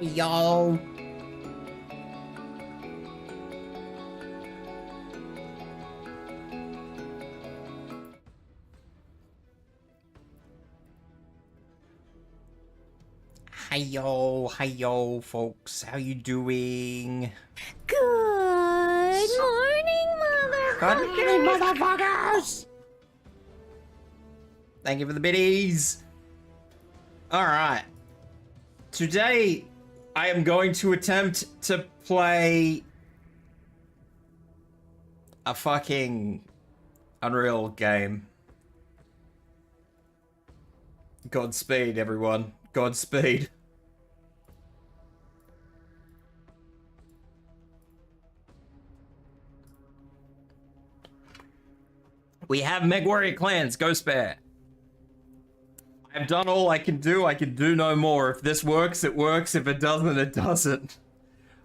Yo. Hi yo, folks. How you doing? Good morning, motherfuckers! Good morning, motherfuckers! Thank you for the biddies. Alright. Today, I am going to attempt to play a fucking Unreal game. Godspeed, everyone. Godspeed. We have MechWarrior clans, go spare. I've done all I can do no more. If this works, it works. If it doesn't, it doesn't.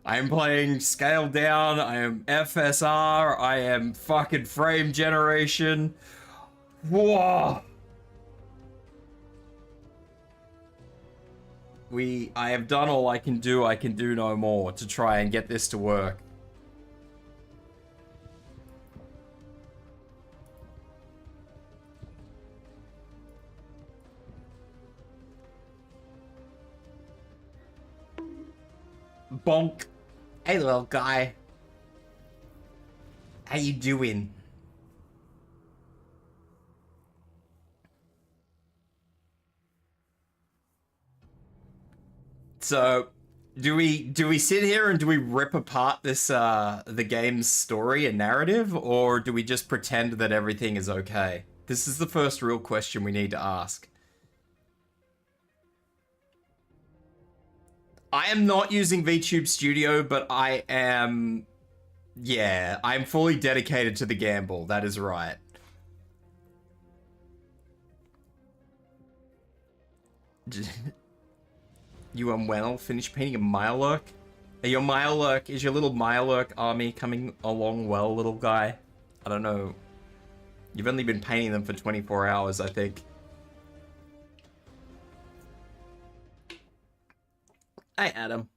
I am playing scale down, I am FSR, I am fucking frame generation. Whoa! I have done all I can do no more to try and get this to work. Bonk. Hey, little guy. How you doing? So, do we sit here and do we rip apart this the game's story and narrative, or do we just pretend that everything is okay? This is the first real question we need to ask. I am not using VTube Studio, but I am... Yeah, I'm fully dedicated to the gamble. That is right. You unwell? Finish painting a Mirelurk? Hey, your Mirelurk, is your little Mirelurk army coming along well, little guy? I don't know. You've only been painting them for 24 hours, I think. Hi, Adam.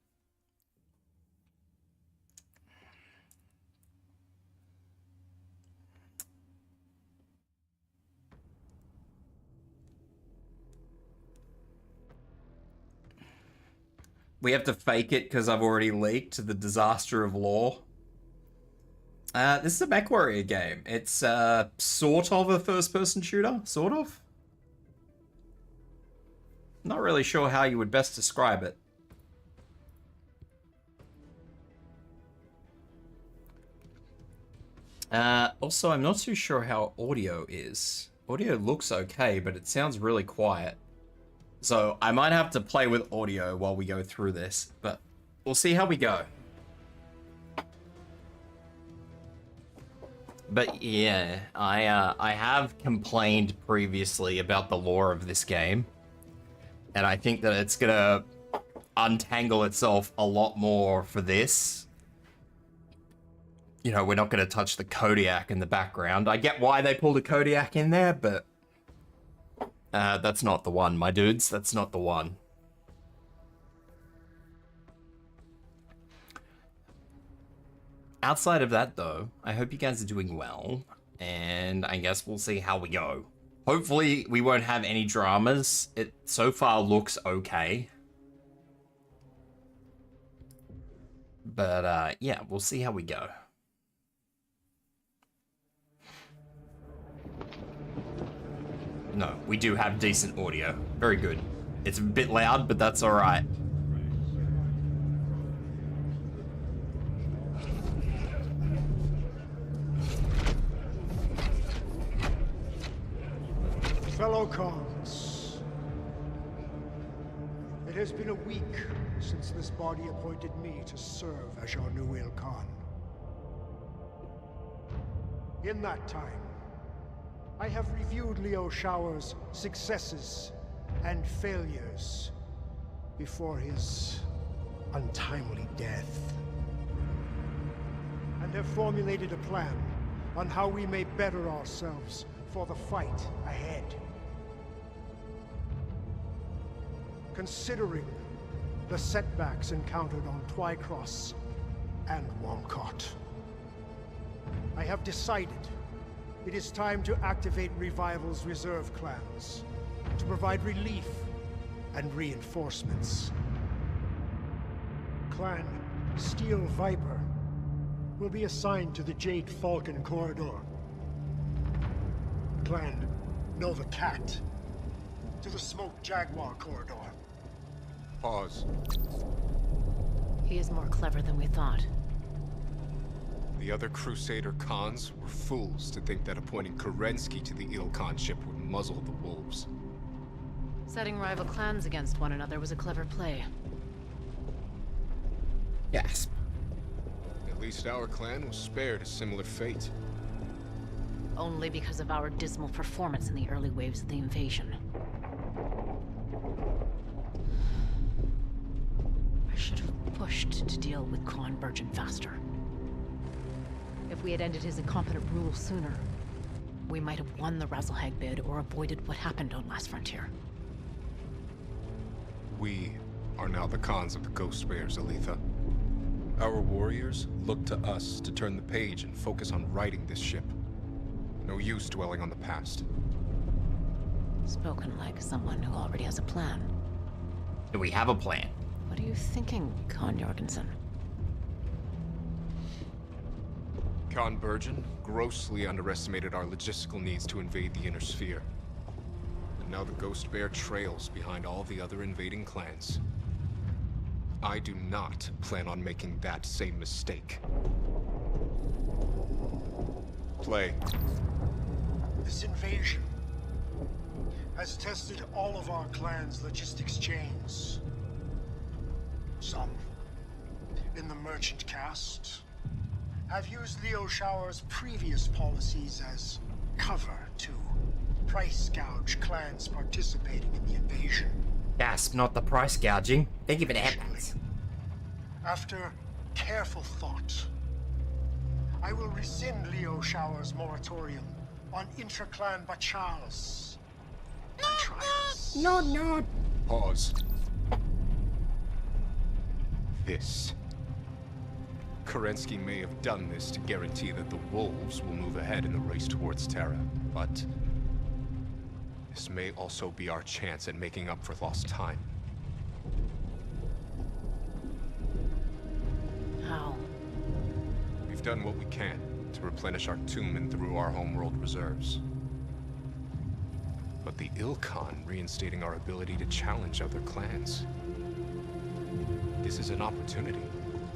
We have to fake it because I've already leaked the disaster of lore. This is a MechWarrior game. It's sort of a first-person shooter, sort of. Not really sure how you would best describe it. Also, I'm not too sure how audio is. Audio looks okay, but it sounds really quiet. So I might have to play with audio while we go through this, but we'll see how we go. But yeah, I have complained previously about the lore of this game, and I think that it's gonna untangle itself a lot more for this. You know, we're not going to touch the Kodiak in the background. I get why they pulled a Kodiak in there, but that's not the one, my dudes. That's not the one. Outside of that, though, I hope you guys are doing well, and I guess we'll see how we go. Hopefully, we won't have any dramas. It so far looks okay. But, yeah, we'll see how we go. No, we do have decent audio. Very good. It's a bit loud, but that's alright. Fellow Khans, it has been a week since this body appointed me to serve as your new Khan. In that time, I have reviewed Liu Shower's successes and failures before his untimely death, and have formulated a plan on how we may better ourselves for the fight ahead. Considering the setbacks encountered on Twycross and Walcott. I have decided it is time to activate Revival's reserve clans to provide relief and reinforcements. Clan Steel Viper will be assigned to the Jade Falcon Corridor. Clan Nova Cat to the Smoke Jaguar Corridor. Pause. He is more clever than we thought. The other Crusader Khans were fools to think that appointing Kerensky to the Ilkhan ship would muzzle the wolves. Setting rival clans against one another was a clever play. Yes. At least our clan was spared a similar fate. Only because of our dismal performance in the early waves of the invasion. I should have pushed to deal with Khan Burgeon faster. If we had ended his incompetent rule sooner, we might have won the Razzlehag bid or avoided what happened on Last Frontier. We are now the Khans of the Ghost Bears, Aletha. Our warriors look to us to turn the page and focus on righting this ship. No use dwelling on the past. Spoken like someone who already has a plan. Do we have a plan? What are you thinking, Khan Jorgensen? Khan Burgeon grossly underestimated our logistical needs to invade the Inner Sphere. And now the Ghost Bear trails behind all the other invading clans. I do not plan on making that same mistake. Play. This invasion has tested all of our clan's logistics chains. Some, in the merchant caste, have used Leo Shower's previous policies as cover to price gouge clans participating in the invasion. Gasp, not the price gouging. Thank you for the headlines. After careful thought, I will rescind Leo Shower's moratorium on intra-clan Batchalls and trials. No. Pause. This. Kerensky may have done this to guarantee that the wolves will move ahead in the race towards Terra, but this may also be our chance at making up for lost time. How? We've done what we can to replenish our tomb and through our homeworld reserves. But the Ilkhan reinstating our ability to challenge other clans. This is an opportunity,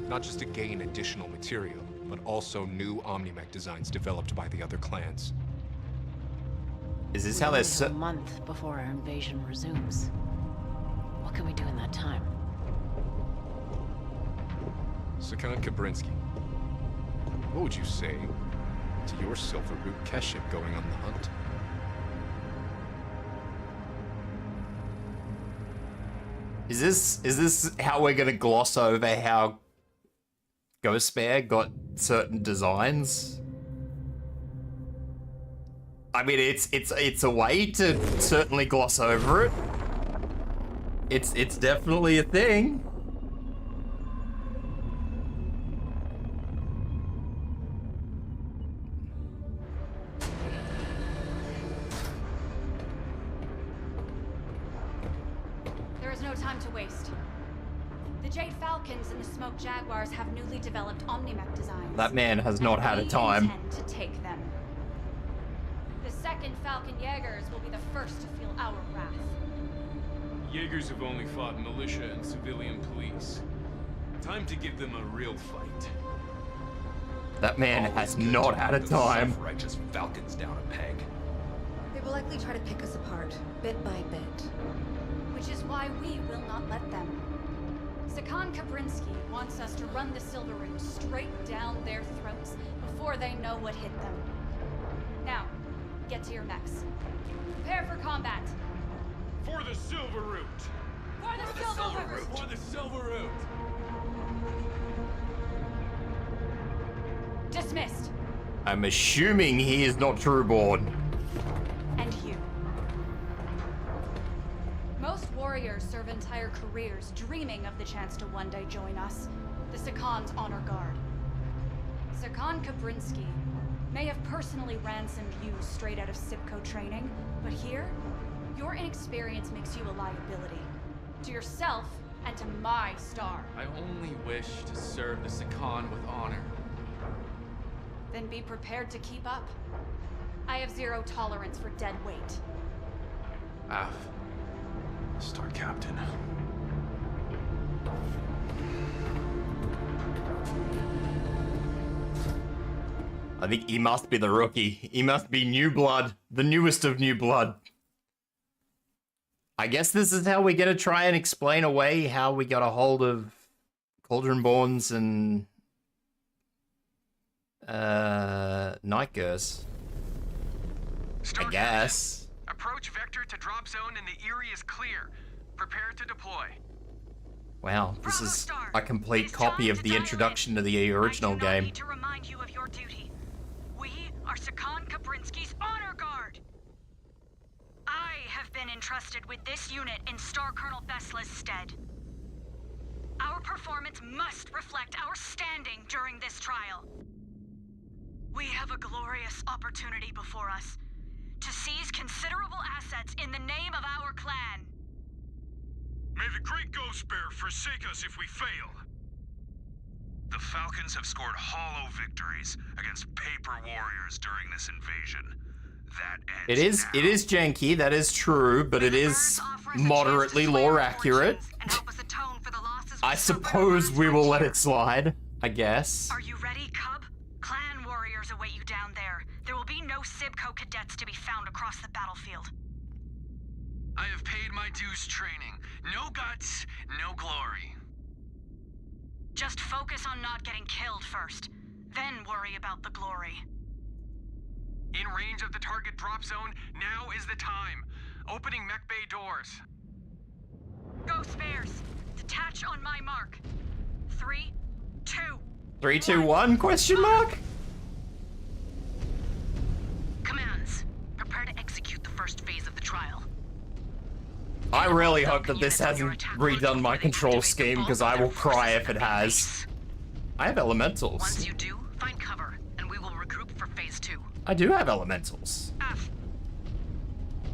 not just to gain additional material, but also new Omnimech designs developed by the other clans. Is this how they're a month before our invasion resumes. What can we do in that time? Sakan Kabrinsky, what would you say to your Silver Root Keship going on the hunt? Is this how we're gonna gloss over how Ghost Bear got certain designs? I mean, it's a way to certainly gloss over it. It's definitely a thing. There is no time to waste. The Jade Falcons and the Smoke Jaguars have newly developed Omnimech designs. That man has not had a time. We intend to take them. The second Falcon Jaegers will be the first to feel our wrath. Jaegers have only fought militia and civilian police. Time to give them a real fight. That man has not had a time. Self-righteous Falcons down a peg. They will likely try to pick us apart, bit by bit. Which is why we will not let them. Sakan Kabrinsky wants us to run the Silver Root straight down their throats before they know what hit them. Now, get to your mechs. Prepare for combat. For the Silver Root! For the Silver Root! For the Silver Root! Dismissed. I'm assuming he is not Trueborn. And you. Most warriors warriors serve entire careers dreaming of the chance to one day join us, the Sakan's honor guard. Sakan Kabrinsky may have personally ransomed you straight out of Sipco training, but here, your inexperience makes you a liability. To yourself, and to my star. I only wish to serve the Sakan with honor. Then be prepared to keep up. I have zero tolerance for dead weight. Af. Star Captain. I think he must be the rookie. He must be new blood. The newest of new blood. I guess this is how we're gonna try and explain away how we got a hold of Cauldronborns and Nightgurs. I guess. Approach vector to drop zone and the Eerie is clear. Prepare to deploy. Wow, this is a complete copy of the introduction to the original game. I need to remind you of your duty. We are Sakan Kabrinsky's honor guard. I have been entrusted with this unit in Star Colonel Besla's stead. Our performance must reflect our standing during this trial. We have a glorious opportunity before us to seize considerable assets in the name of our clan. May the great Ghost Bear forsake us if we fail. The Falcons have scored hollow victories against paper warriors during this invasion. That ends It is janky, that is true, but it is moderately lore accurate. I suppose we will let it slide, I guess. Are you ready, Cub? Clan warriors await you down there. There will be no Sibco cadets to be found across the battlefield. I have paid my dues training. No guts, no glory. Just focus on not getting killed first, then worry about the glory. In range of the target drop zone, now is the time. Opening mech bay doors. Ghost Bears, detach on my mark. 3, 2. 3, 2, 1? Question mark? Commands, prepare to execute the first phase of the trial. I really hope that this hasn't redone my control scheme, because I will cry if it has. I have elementals. Once you do, find cover, and we will regroup for phase 2. I do have elementals.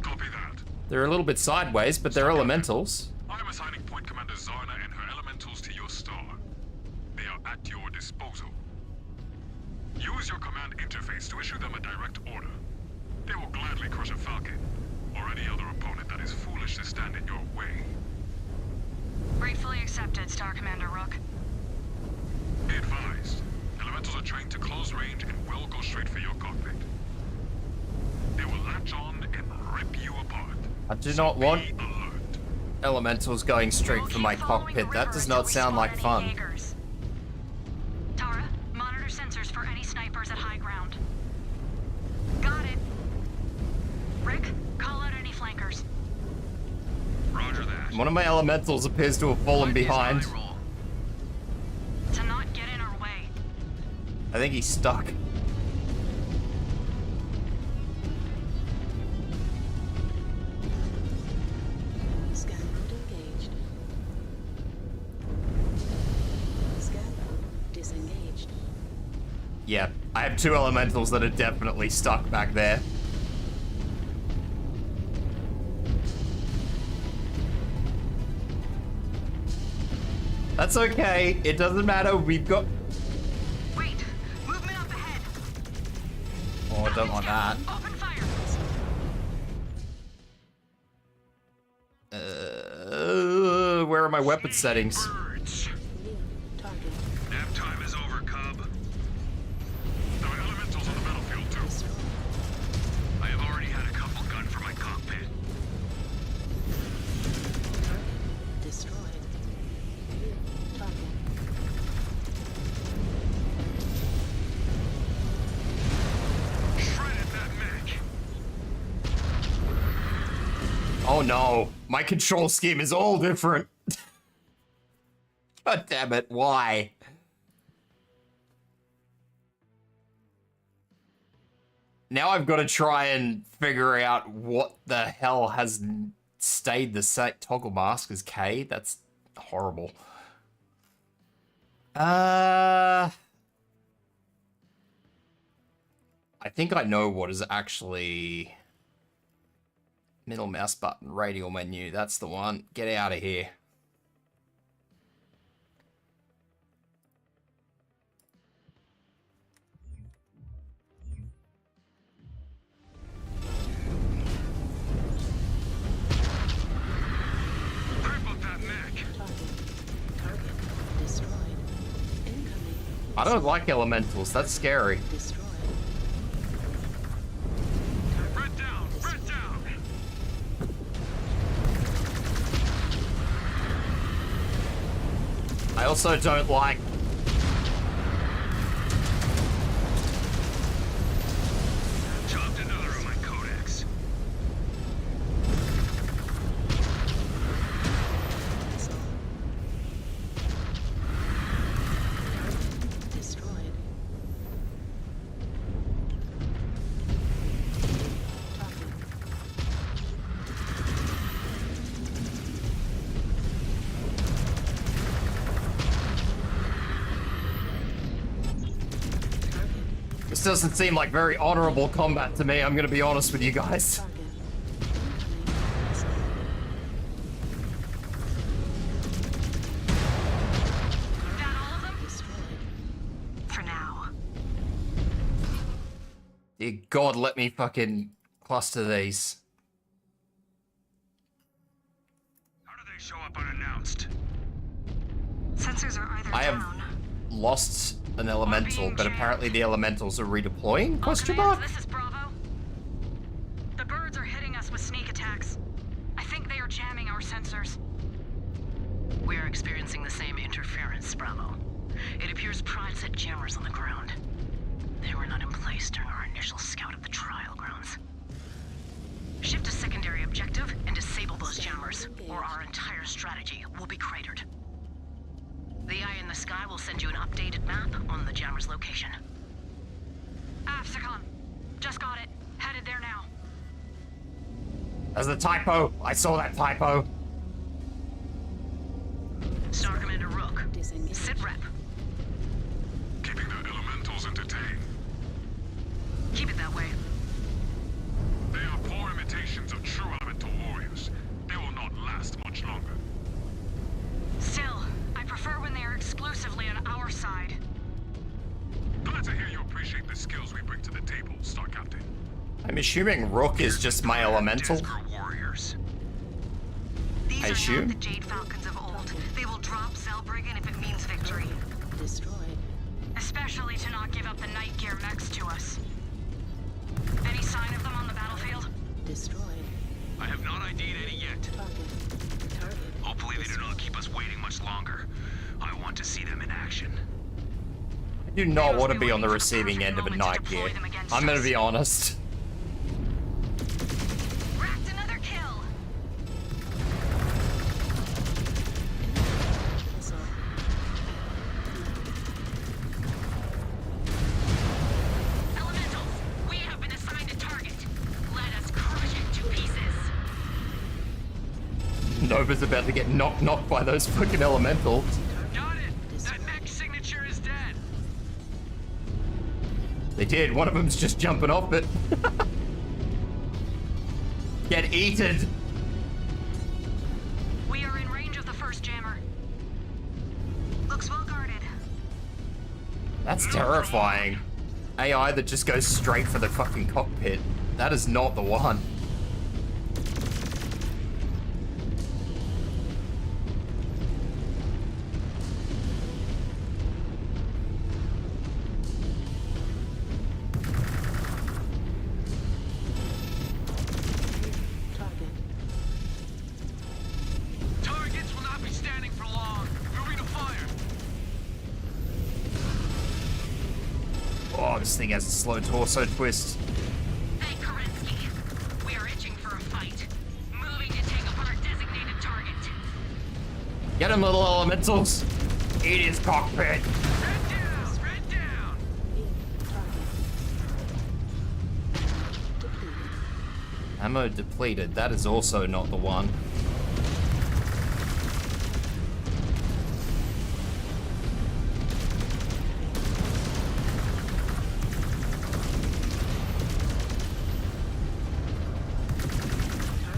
Copy that. They're a little bit sideways, but they're elementals. I am assigning Point Commander Zarna and her elementals to your star. They are at your disposal. Use your command interface to issue them a direct order. They will gladly crush a Falcon, or any other opponent that is foolish to stand in your way. Gratefully accepted, Star Commander Rook. Be advised, elementals are trained to close range and will go straight for your cockpit. They will latch on and rip you apart. I do not want elementals going straight for my cockpit. That does not sound like fun. Tara, monitor sensors for any snipers at high ground. Got it. Rick, call out any flankers. Roger that. One of my elementals appears to have fallen behind. To not get in our way. I think he's stuck. Scan mode engaged. Scan mode disengaged. Yeah, I have 2 elementals that are definitely stuck back there. That's okay. It doesn't matter. We've got... Wait, movement up ahead. Oh, I don't want that. Open fire. Where are my weapon settings? Nap time is over, Cub. There are elementals on the battlefield, too. I have already had a couple gunned for my cockpit. Destroyed. Shredded that mech. Oh no, my control scheme is all different. God damn it, why? Now I've got to try and figure out what the hell has stayed the same. Toggle mask is K. That's horrible. I think I know what is actually middle mouse button, radial menu. That's the one. Get out of here. I don't like elementals. That's scary. Red down! Red down! I also don't like... Chopped another of my codex. Destroyed. This doesn't seem like very honorable combat to me, I'm gonna be honest with you guys. For now. Dear God, let me fucking cluster these. How do they show up unannounced? Sensors are either I have down. lost an elemental, but apparently the elementals are redeploying? Question mark? This is Bravo. The birds are hitting us with sneak attacks. I think they are jamming our sensors. We are experiencing the same interference, Bravo. It appears Pride set jammers on the ground. They were not in place during our initial scout of the trial grounds. Shift to secondary objective and disable those jammers, or our entire strategy will be cratered. The Eye in the Sky will send you an updated map on the jammer's location. Afsicon. Just got it. Headed there now. That's a typo. I saw that typo. Star Commander Rook, sit rep. Keeping the elementals entertained. Keep it that way. They are poor imitations of true elemental warriors. They will not last much longer. Still, I prefer when they are exclusively on our side. Glad to hear you appreciate the skills we bring to the table, Star Captain. I'm assuming Rook is just my elemental. Warriors. These I are assume. not the Jade Falcons of old. They will drop Zellbriggen if it means victory. Destroyed. Especially to not give up the night gear mechs to us. Any sign of them on the battlefield? Destroyed. I have not ID'd any yet. Target. Hopefully they do not keep us waiting much longer. I want to see them in action. I do not want to be on the receiving end of a night gear. I'm gonna be honest. Racked another kill. Elementals, we have been assigned a target. Let us crush it to pieces. Nova's about to get knocked by those fucking elementals. Got it. That mech signature is dead. They did. One of them's just jumping off it. Get eaten. We are in range of the first jammer. Looks well guarded. That's terrifying. AI that just goes straight for the fucking cockpit. That is not the one. Targets will not be standing for long. Moving to fire. Oh, this thing has a slow torso twist. Hey, Kerensky. We are itching for a fight. Moving to take apart designated target. Get him, little elementals. Eat his cockpit. Red down! Red down! Ammo depleted. That is also not the one.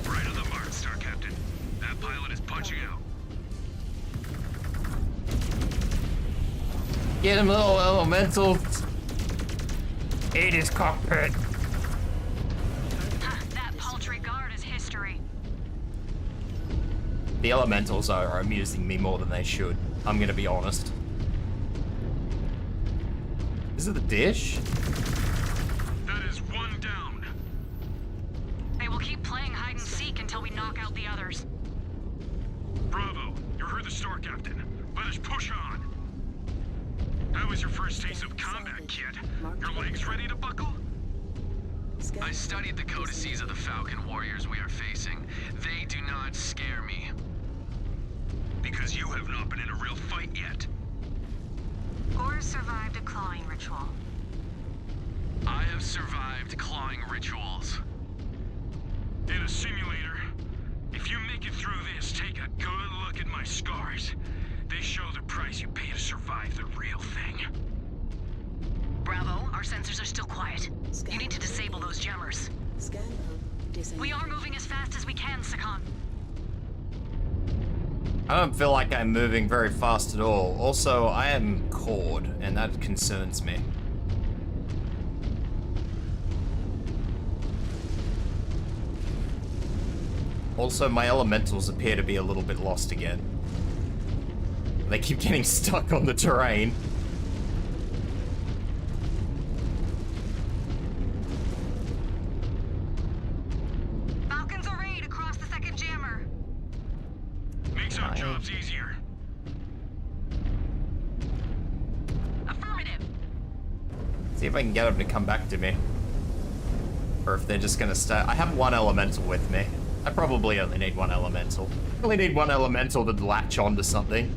Right on the mark, Star Captain. That pilot is punching out. Get him, little elemental. Eat his cockpit. That paltry guard is history. The elementals are amusing me more than they should. I'm gonna be honest. Is it the dish? That is one down. They will keep playing hide and seek until we knock out the others. Bravo, you heard the Star Captain. Let us push on. That was your first taste of combat, kid. Your legs ready to buckle? I studied the codices of the Falcon warriors we are facing. They do not scare me. Because you have not been in a real fight yet. Or survived a clawing ritual. I have survived clawing rituals. In a simulator, if you make it through this, take a good look at my scars. They show the price you pay to survive the real thing. Bravo, our sensors are still quiet. You need to disable those jammers. We are moving as fast as we can, Sakan. I don't feel like I'm moving very fast at all. Also, I am cored, and that concerns me. Also, my elementals appear to be a little bit lost again. They keep getting stuck on the terrain. Falcons arrayed across the second jammer. Makes our jobs easier. Affirmative. See if I can get them to come back to me. Or if they're just gonna stay. I have one elemental with me. I probably only need one elemental. I only need one elemental to latch onto something.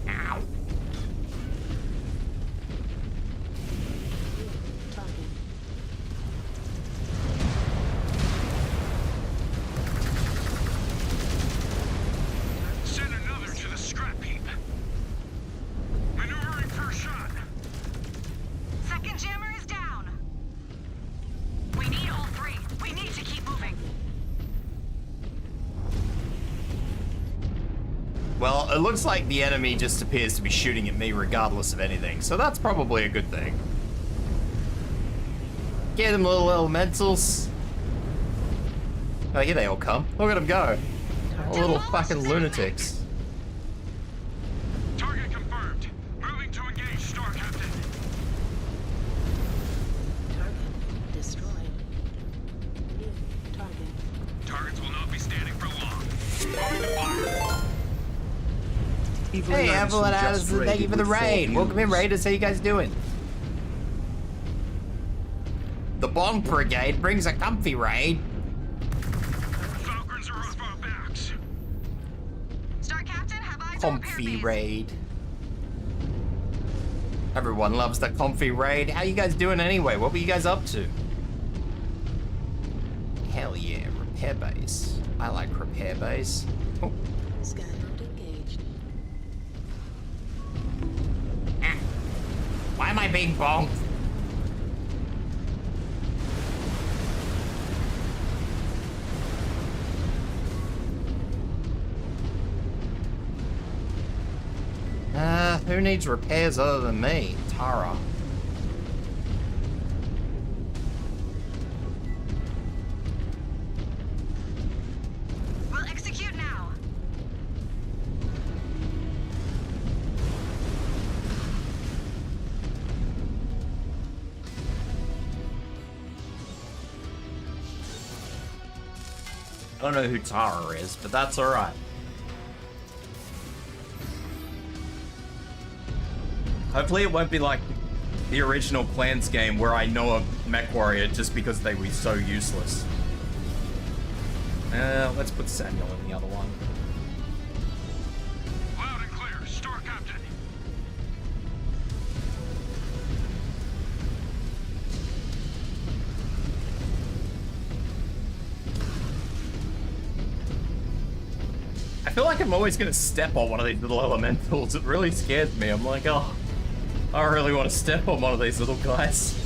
Ow. Send another to the scrap heap. Maneuvering first shot. Second jammer is down. We need all three. We need to keep moving. Well, it looks like the enemy just appears to be shooting at me regardless of anything, so that's probably a good thing. Get them, little elementals. Oh, here they all come. Look at them go. All little fucking lunatics. Target confirmed. Moving to engage, Star Captain. Target destroyed. New target. Targets will not be standing for long. Fire. Hey, everyone, Addison, thank you for the raid. Welcome in, raiders. How you guys doing? The Bomb Brigade brings a comfy raid. Falcons are off our backs. Star Captain, have I Comfy raid. Everyone loves the comfy raid. How you guys doing anyway? What were you guys up to? Hell yeah, repair base. I like repair base. Oh. Scanner engaged. Why am I being bonked? Who needs repairs other than me? Tara. We'll execute now. I don't know who Tara is, but that's alright. Hopefully it won't be like the original Clans game where I know a MechWarrior just because they were so useless. Let's put Samuel in the other one. Loud and clear, Star Captain. feel like I'm always gonna step on one of these little elementals. It really scares me. I'm like, oh, I really want to step on one of these little guys.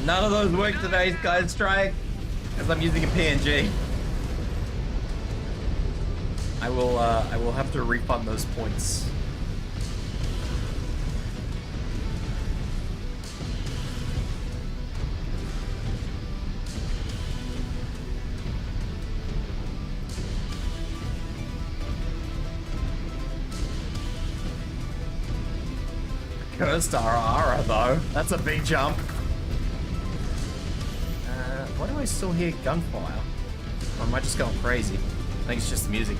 None of those work today, guys. Strike, as I'm using a PNG. I will have to refund those points. Cursed Ara though. That's a big jump. Why do I still hear gunfire? Or am I just going crazy? I think it's just the music.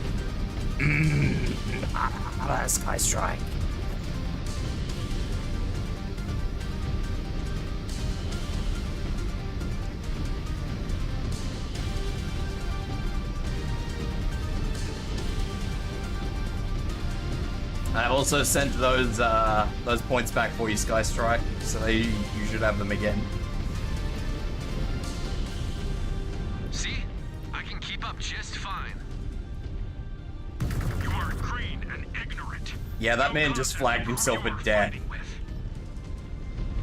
Sky Strike. I've also sent those points back for you, Sky Strike, so you should have them again. Just fine. You are green and ignorant. Yeah, that man just flagged himself with death.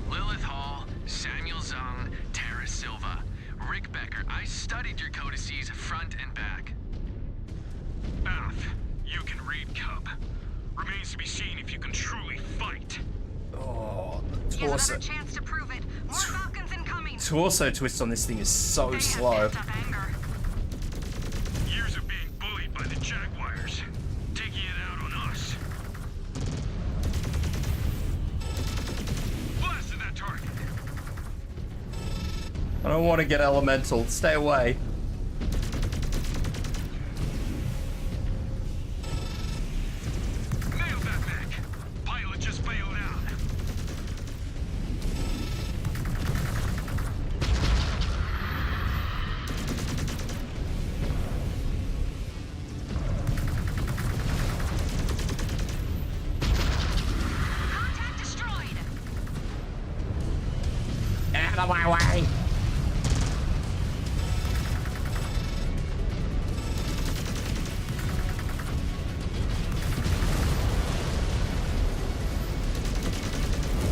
Lilith Hall, Samuel Zung, Tara Silva, Rick Becker. I studied your codices front and back. Bath, you can read Cub. Remains to be seen if you can truly fight. Oh, the torso. Another chance to prove it. More Falcons incoming. Torso twist on this thing is so slow. By the Jaguars, taking it out on us. Blasted that target. I don't want to get elemental. Stay away. Nailed that mech. Pilot just bailed out. Out of my way!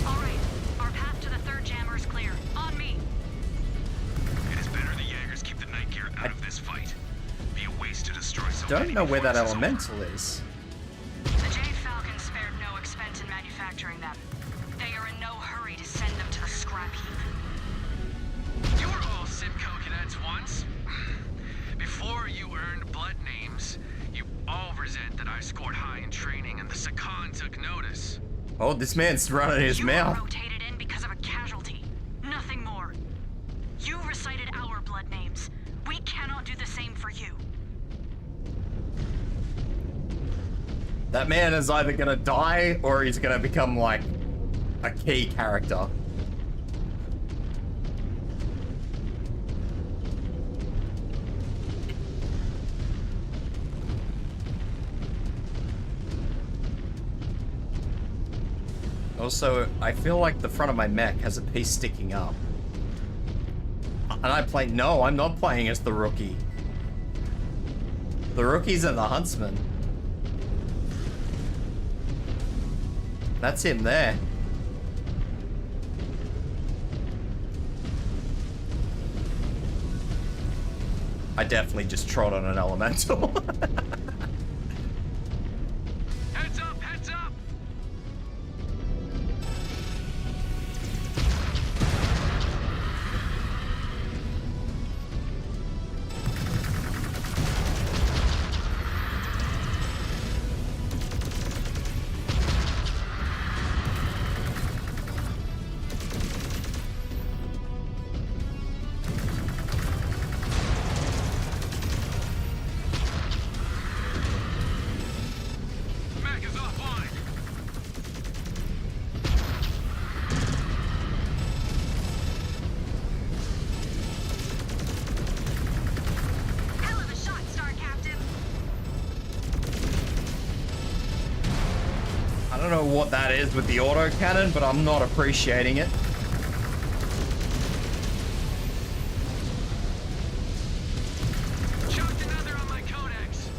Alright, our path to the third jammer is clear. On me. It is better the Jaegers keep the night gear out of this fight. Be a waste to destroy something. Don't know where that elemental is. The Jade Falcons spared no expense in manufacturing them. They are in no hurry to send them to the scrap heap. You were all Simcoe cadets once. Before you earned blood names, you all resent that I scored high in training and the Sakan took notice. Oh, this man's running his mouth. You were rotated in because of a casualty. Nothing more. You recited our blood names. We cannot do the same for you. That man is either gonna die or he's gonna become like a key character. Also, I feel like the front of my mech has a piece sticking up. And no, I'm not playing as the rookie. The rookie's and the huntsman. That's him there. I definitely just trod on an elemental. Heads up, heads up! don't know what that is with the autocannon, but I'm not appreciating it. Chucked another on my codex.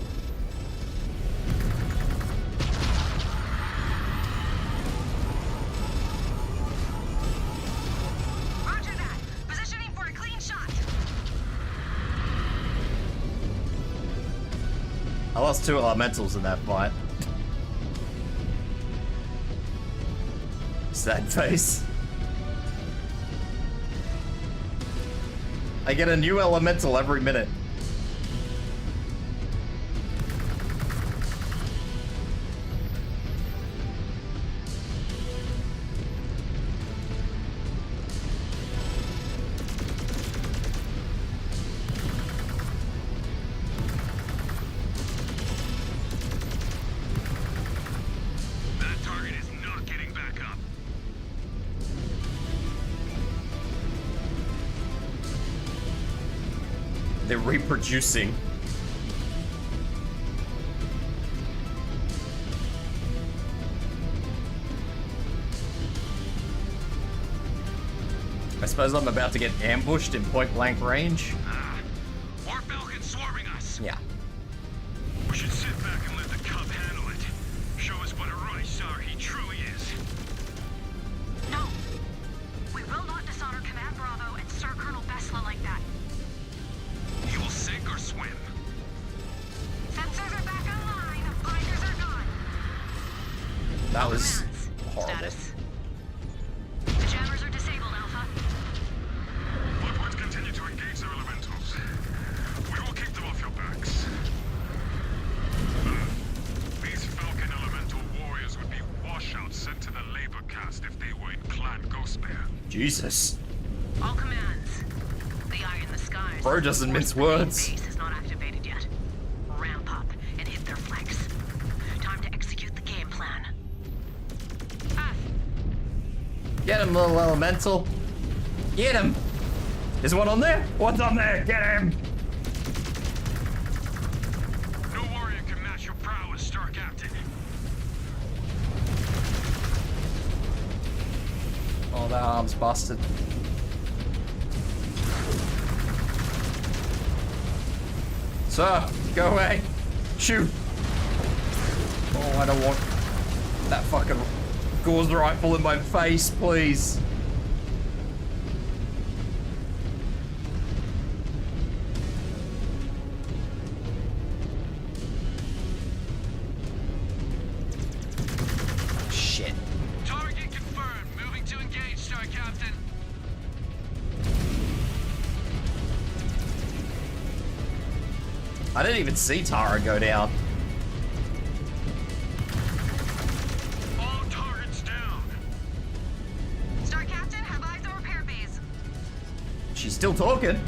Roger that. Positioning for a clean shot. I lost 2 elementals in that fight. Sad face. I get a new elemental every minute. That target is not getting back up. They're reproducing. I suppose I'm about to get ambushed in point blank range. More Falcons swarming us. Yeah. We should sit back and let the cub handle it. Show us what a Rysar he truly is. No. We will not dishonor Command Bravo and Sir Colonel Bessla like that. He will sink or swim. Sensors are back online. Blinders are gone. That was horrible. Status. The jammers are disabled, Alpha. Bloodwoods continue to engage their elementals. We will keep them off your backs. These Falcon elemental warriors would be washouts sent to the labor caste if they were in Clan Ghostbear. Jesus. All commands. The eye in the skies. Bro doesn't mince words. Base is not activated yet. Ramp up and hit their flanks. Time to execute the game plan. Get him, little elemental. Get him. Is one on there? One's on there. Get him. No warrior can match your prowess, Star Captain. Oh, that arm's busted. Sir, go away. Shoot. Oh, I don't want that fucking Gauss rifle in my face, please. Shit. Target confirmed. Moving to engage, Star Captain. I didn't even see Tara go down. All targets down. Star Captain, have eyes on repair bays. She's still talking.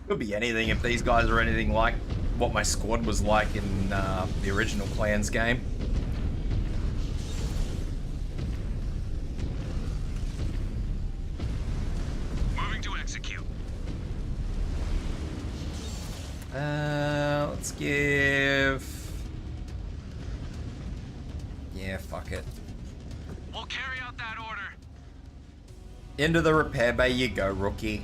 Could be anything if these guys are anything like what my squad was like in the original Clans game. Moving to execute. Let's give... Yeah, fuck it. We'll carry out that order. Into the repair bay you go, rookie.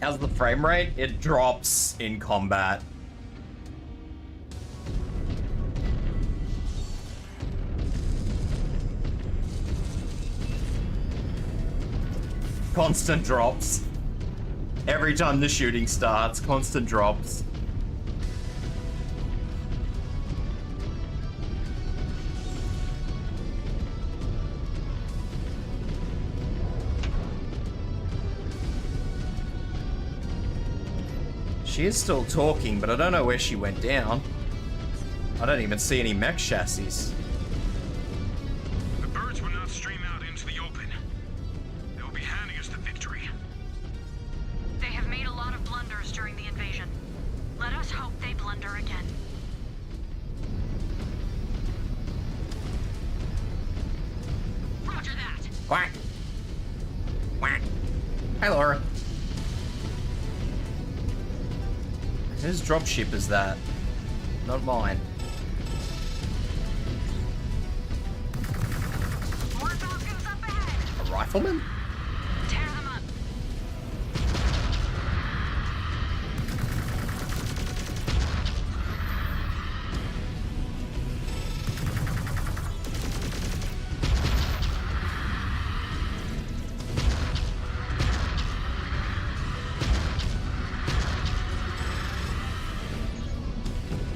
How's the frame rate? It drops in combat. Constant drops. Every time the shooting starts, constant drops. She is still talking, but I don't know where she went down. I don't even see any mech chassis. The birds will not stream out into the open. They will be handing Quack. Quack. Hi, Laura. Whose dropship is that? Not mine. More Falcons up ahead. A rifleman? Tear them up.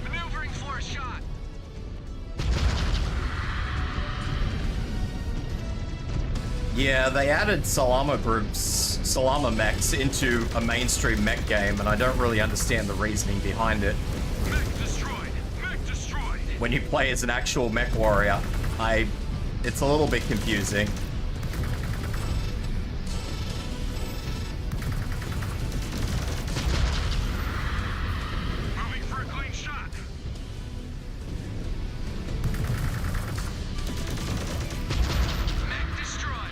Maneuvering for a shot. Yeah, they added Salama groups, Salama mechs into a mainstream mech game, and I don't really understand the reasoning behind it. Mech destroyed. Mech destroyed. When you play as an actual mech warrior, it's a little bit confusing. Moving for a clean shot. Mech destroyed.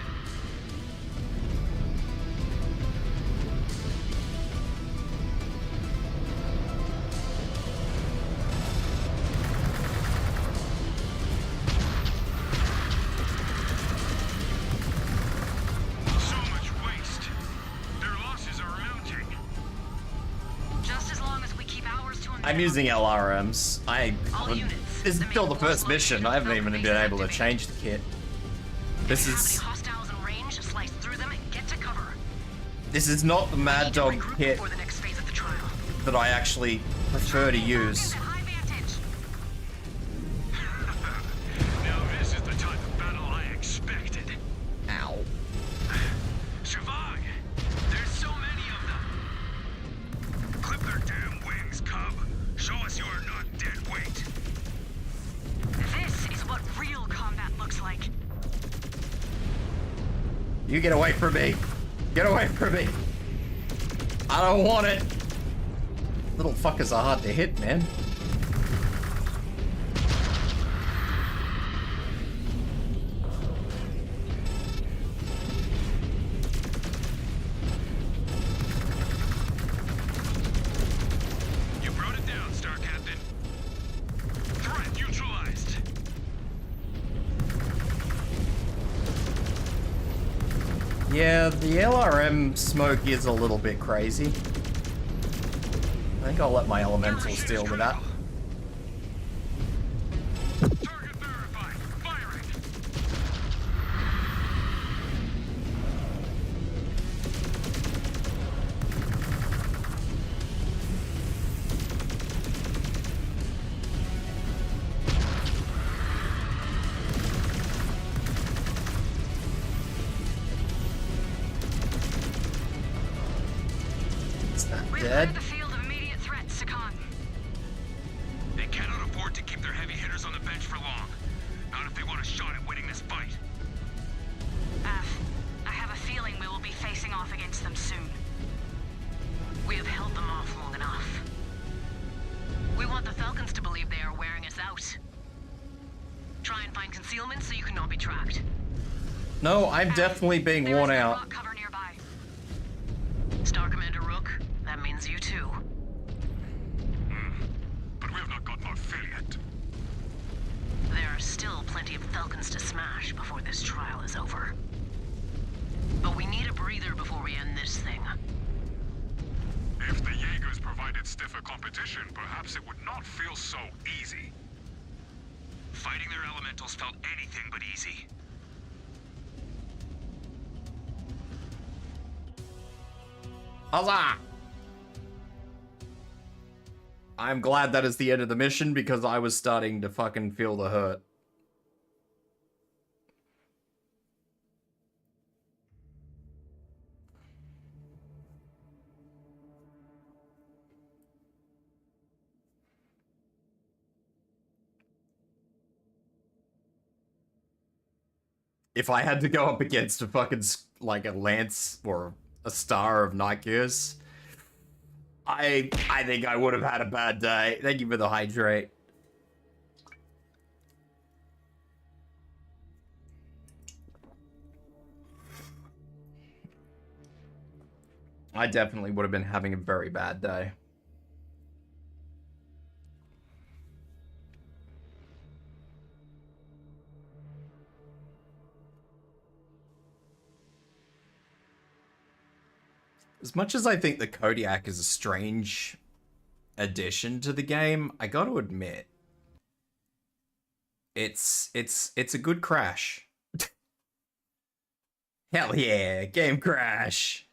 So much waste. Their losses are mounting. Just as long as we keep ours to a I'm using LRMs. All units. This is still the first mission. I haven't even been able to change the kit. This is hostiles in range, slice through them and get to cover. this is not the Mad Dog kit For the next phase of the trial. that I actually prefer to use. High vantage. Now this is the type of battle I expected. Ow. Shavag! There's so many of them! Clip their damn wings, cub. Show us you're not dead weight. This is what real combat looks like. You get away from me. Get away from me. I don't want it. Little fuckers are hard to hit, man. You brought it down, Star Captain. Threat neutralized. Yeah, the LRM smoke is a little bit crazy. I think I'll let my elementals deal with that. Target verified. Firing. It's not We've dead. cleared the field of immediate threat, Sakan. They cannot afford to keep their heavy hitters on the bench for long. Not if they want a shot at winning this fight. I have a feeling we will be facing off against them soon. We have held them off long enough. We want the Falcons to believe they are wearing us out. Try and find concealment so you cannot be tracked. No, I'm definitely being There is worn no out. rock cover nearby. Star Commander Rook, that means you too. But we have not gotten our fill yet. There are still plenty of Falcons to smash before this trial is over. But we need a breather before we end this thing. If the Jaegers provided stiffer competition, perhaps it would not feel so easy. Fighting their elementals felt anything but easy. Huzzah! I'm glad that is the end of the mission because I was starting to fucking feel the hurt. If I had to go up against a fucking, like, a Lance or a Star of Night Gears, I think I would have had a bad day. Thank you for the hydrate. I definitely would have been having a very bad day. As much as I think the Kodiak is a strange addition to the game, I got to admit, it's a good crash. Hell yeah, game crash.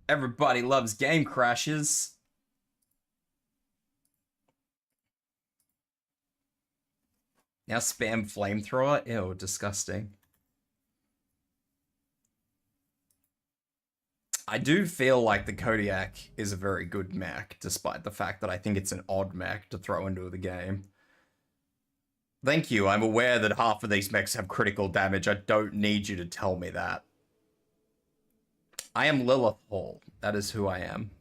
Everybody loves game crashes. Now spam flamethrower? Ew, disgusting. I do feel like the Kodiak is a very good mech, despite the fact that I think it's an odd mech to throw into the game. Thank you, I'm aware that half of these mechs have critical damage. I don't need you to tell me that. I am Lilith Hall. That is who I am.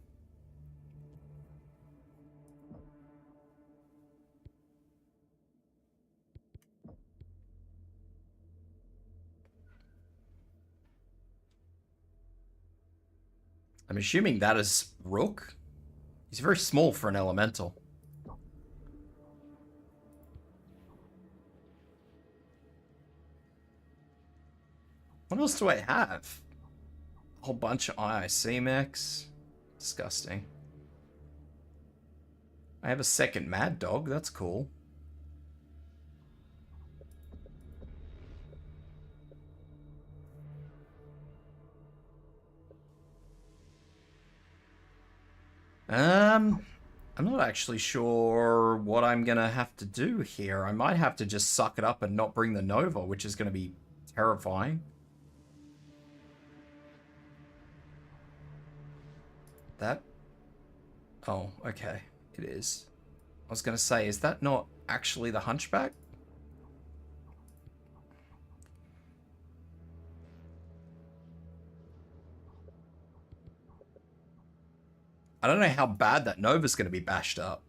I'm assuming that is Rook. He's very small for an elemental. What else do I have? A whole bunch of IIC mechs. Disgusting. I have a second Mad Dog. That's cool. I'm not actually sure what I'm gonna have to do here. I might have to just suck it up and not bring the Nova, which is gonna be terrifying. That? Oh, okay. It is. I was gonna say, is that not actually the Hunchback? I don't know how bad that Nova's gonna be bashed up.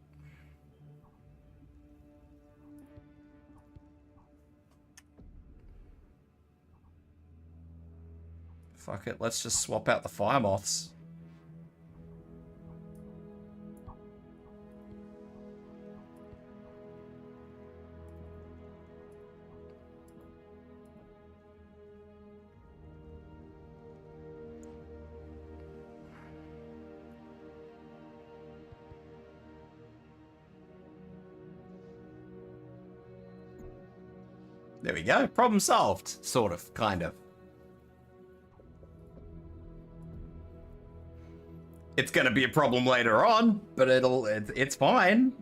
Fuck it, let's just swap out the Fire Moths. There we go. Problem solved. Sort of. Kind of. It's gonna be a problem later on, but it's fine.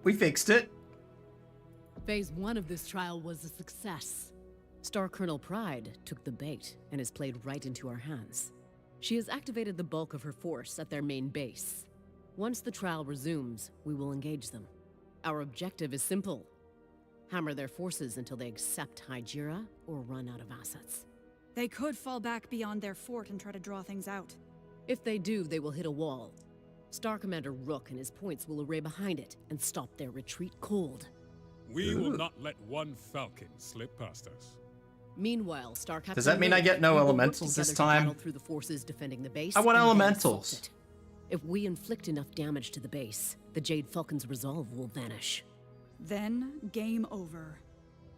We fixed it. Phase 1 of this trial was a success. Star Colonel Pride took the bait and has played right into our hands. She has activated the bulk of her force at their main base. Once the trial resumes, we will engage them. Our objective is simple. Hammer their forces until they accept Hyjira or run out of assets. They could fall back beyond their fort and try to draw things out. If they do, they will hit a wall. Star Commander Rook and his points will array behind it and stop their retreat cold. We will not let one Falcon slip past us. Meanwhile, Star Captain Does that mean I get no elementals this time? Through the forces defending the base. I want elementals. If we inflict enough damage to the base, the Jade Falcon's resolve will vanish. Then, game over.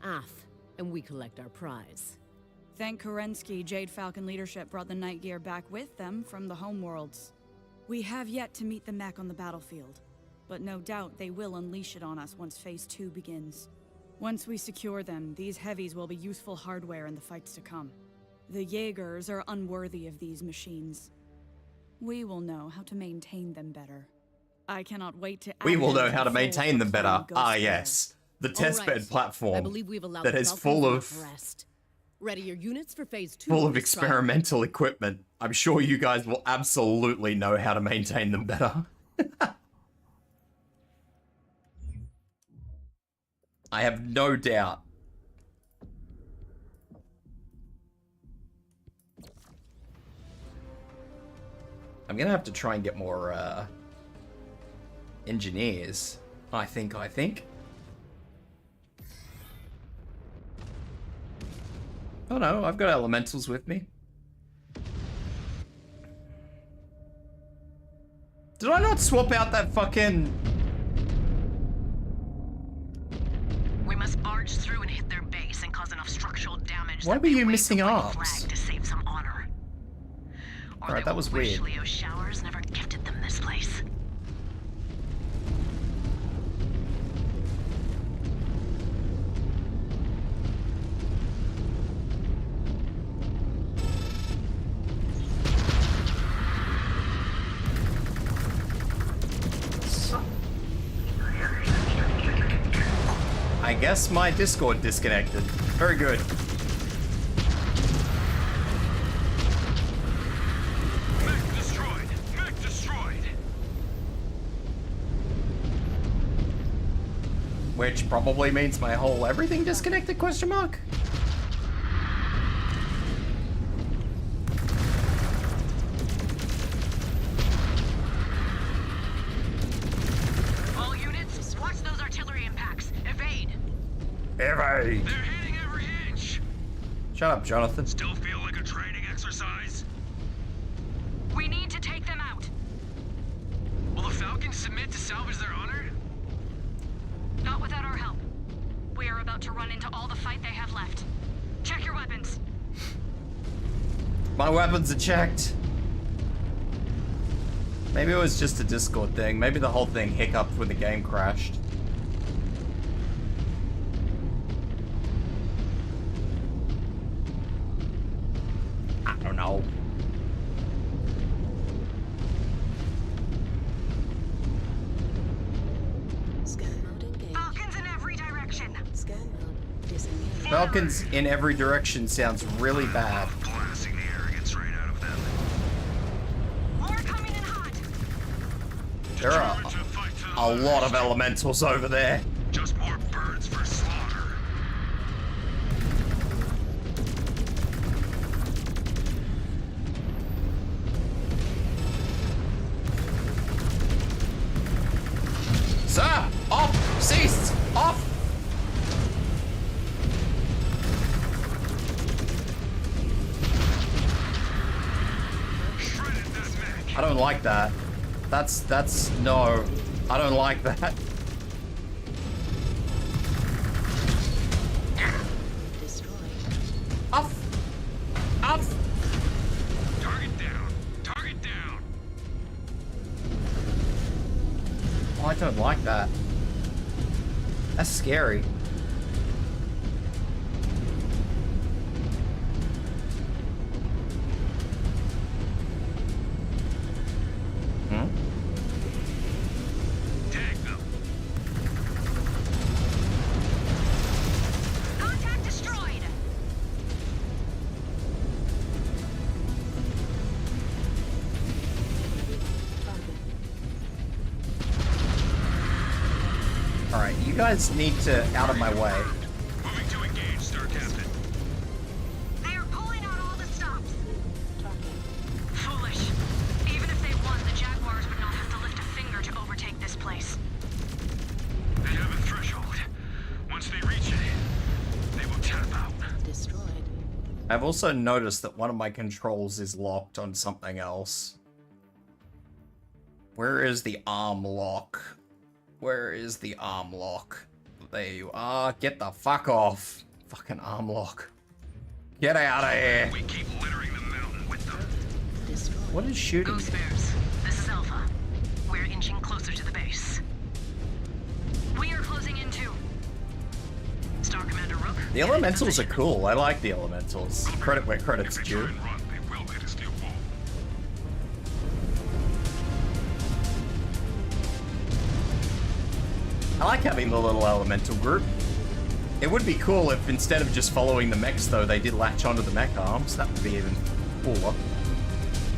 And we collect our prize. Thank Kerensky, Jade Falcon leadership brought the Night Gear back with them from the homeworlds. We have yet to meet the mech on the battlefield, but no doubt they will unleash it on us once Phase 2 begins. Once we secure them, these heavies will be useful hardware in the fights to come. The Jaegers are unworthy of these machines. We will know how to maintain them better. I cannot wait to... We will know how to maintain them better. Ah, yes. The testbed platform that is full of... Ready your units for Phase 2. Full of experimental equipment. I'm sure you guys will absolutely know how to maintain them better. I have no doubt. I'm gonna have to try and get more engineers. I think. Oh no, I've got elementals with me. Did I not swap out that fucking... We must barge through and hit their base and cause enough structural damage. Why were you missing arms? Flag to save some honor. Alright, that was weird. Leo's showers never gifted them this place. I guess my Discord disconnected. Very good. Mech destroyed! Mech destroyed! Which probably means my whole everything disconnected, question mark? All units, watch those artillery impacts. Evade! Evade! They're hitting every inch! Shut up, Jonathan. Still feel like a training exercise? We need to take them out. Will the Falcons submit to salvage their honor? Not without our help. We are about to run into all the fight they have left. Check your weapons. My weapons are checked. Maybe it was just a Discord thing. Maybe the whole thing hiccuped when the game crashed. I don't know. Scan mode engaged. Falcons in every direction. Scan mode disengaged. Falcons in every direction sounds really bad. Blasting the arrogance right out of them. More coming in hot. There are a lot of elementals over there. Just more birds for slaughter. Sir! Off! Cease! Off! I don't like that. That's no. I don't like that. Destroyed. Off! Off! Target down. Target down. Oh, I don't like that. That's scary. Tag them. Contact destroyed. Alright, you guys need to out of my way. Moving to engage, Star Captain. They are pulling out all the stops. Foolish. Even if they won, the Jaguars would not have to lift a finger to overtake this place. They have a threshold. Once they reach it, they will tap out. Destroyed. I've also noticed that one of my controls is locked on something else. Where is the arm lock? Where is the arm lock? There you are. Get the fuck off. Fucking arm lock. Get out of here. We keep littering the mountain with them. Destroyed. What is shooting? Ghost Bears, this is Alpha. We're inching closer to the base. We are closing in too. Star Commander Rook. The elementals are cool. I like the elementals. Credit where credit's If they try due. and run, they will hit a steel wall. I like having the little elemental group. It would be cool if instead of just following the mechs though, they did latch onto the mech arms. That would be even cooler.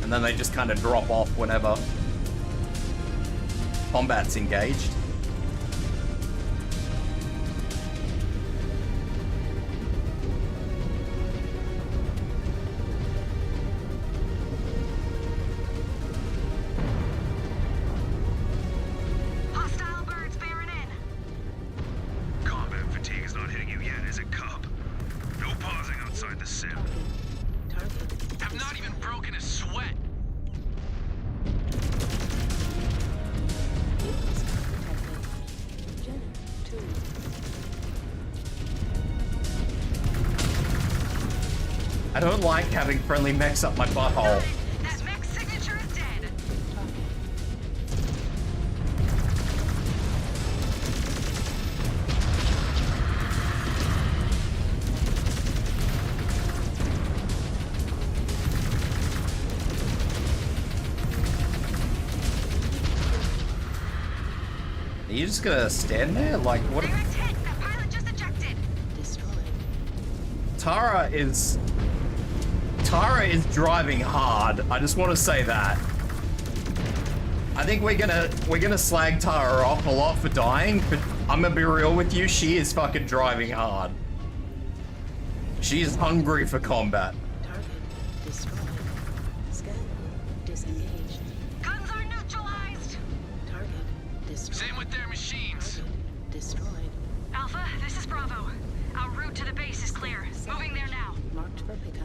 And then they just kind of drop off whenever combat's engaged. even broken a sweat. I don't like having friendly mechs up my butthole. That mech signature is dead. Are you just gonna stand there? Like, what? Direct hit. That pilot just ejected. Tara is driving hard. I just want to say that. I think we're gonna slag Tara off a lot for dying, but I'm gonna be real with you, she is fucking driving hard. She is hungry for combat. Target destroyed. Scan disengaged. Guns are neutralized. Target destroyed. Same with their machines. Target destroyed. Alpha, this is Bravo. Our route to the base is clear. Moving there now. Marked for pickup.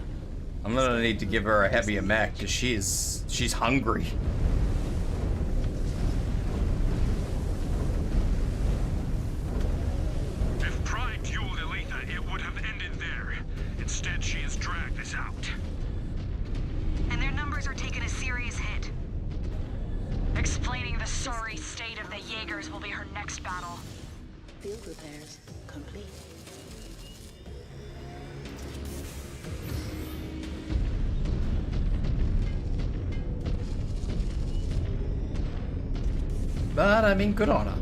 I'm gonna need to give her a heavier mech because she's hungry. If Pride fueled Elitha, it would have ended there. Instead, she has dragged us out. And their numbers are taking a serious hit. Explaining the sorry state of the Jaegers will be her next battle. Field repairs complete. But I mean, good on her.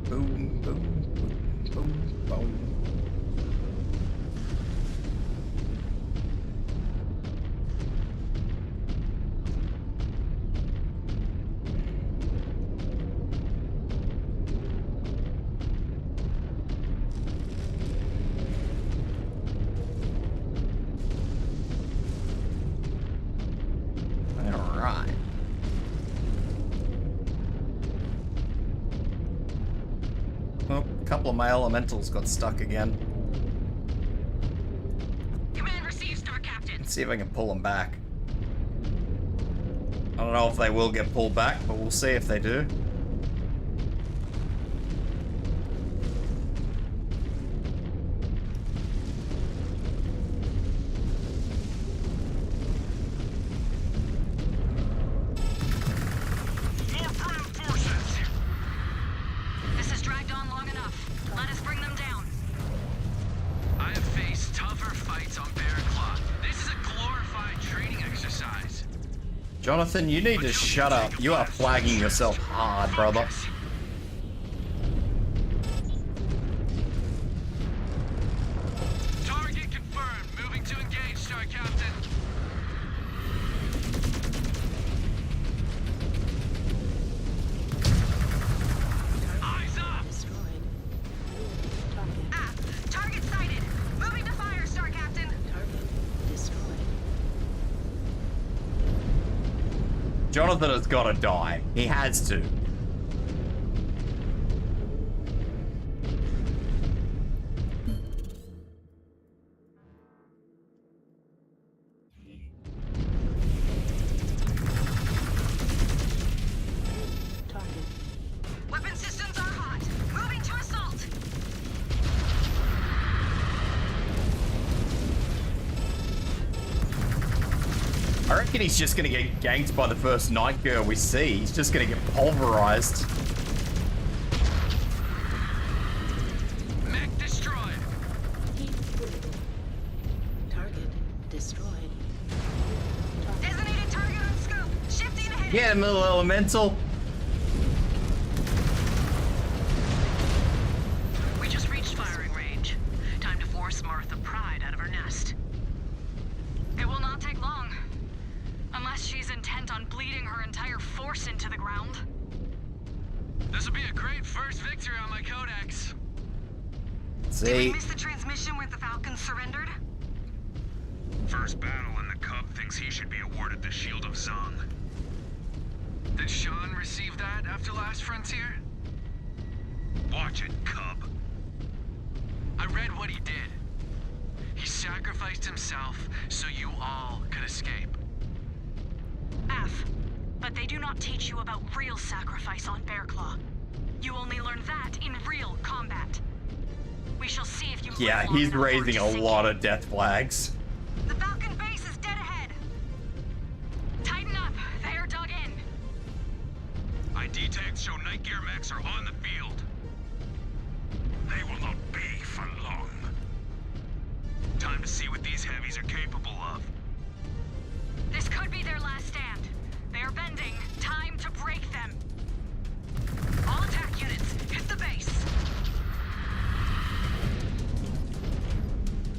Boom, boom, boom, boom, boom. Alright. Well, a couple of my elementals got stuck again. Command received, Star Captain. Let's see if I can pull them back. I don't know if they will get pulled back, but we'll see if they do. This has dragged on long enough. Let us bring them down. I have faced tougher fights on Bear Claw. This is a glorified training exercise. Jonathan, you need to shut up. You are flagging yourself hard, brother. Target confirmed. Moving to engage, Star Captain. Eyes up! Destroyed. Target. Ah, target sighted. Moving to fire, Star Captain. Target destroyed. Jonathan has got to die. He has to. Target. Weapon systems are hot. Moving to assault. I reckon he's just gonna get ganked by the first night girl we see. He's just gonna get pulverized. Mech destroyed. Target destroyed. Designated target on scope. Shifting ahead. Get him, little elemental. We just reached firing range. Time to force Martha Pride out of her nest. It will not take long. Unless she's intent on bleeding her entire force into the ground. This will be a great first victory on my codex. See? Did we miss the transmission where the Falcons surrendered? First battle and the Cub thinks he should be awarded the Shield of Zung. Did Sean receive that after Last Frontier? Watch it, Cub. I read what he did. He sacrificed himself so you all could escape. F. But they do not teach you about real sacrifice on Bearclaw. You only learn that in real combat. We shall see if you. Yeah, he's raising a lot of death flags. The Falcon base is dead ahead. Tighten up. They are dug in. ID tags show night gear mechs are on the field. They will not be for long. Time to see what these heavies are capable of. This could be their last stand. They are bending. Time to break them. All attack units, hit the base.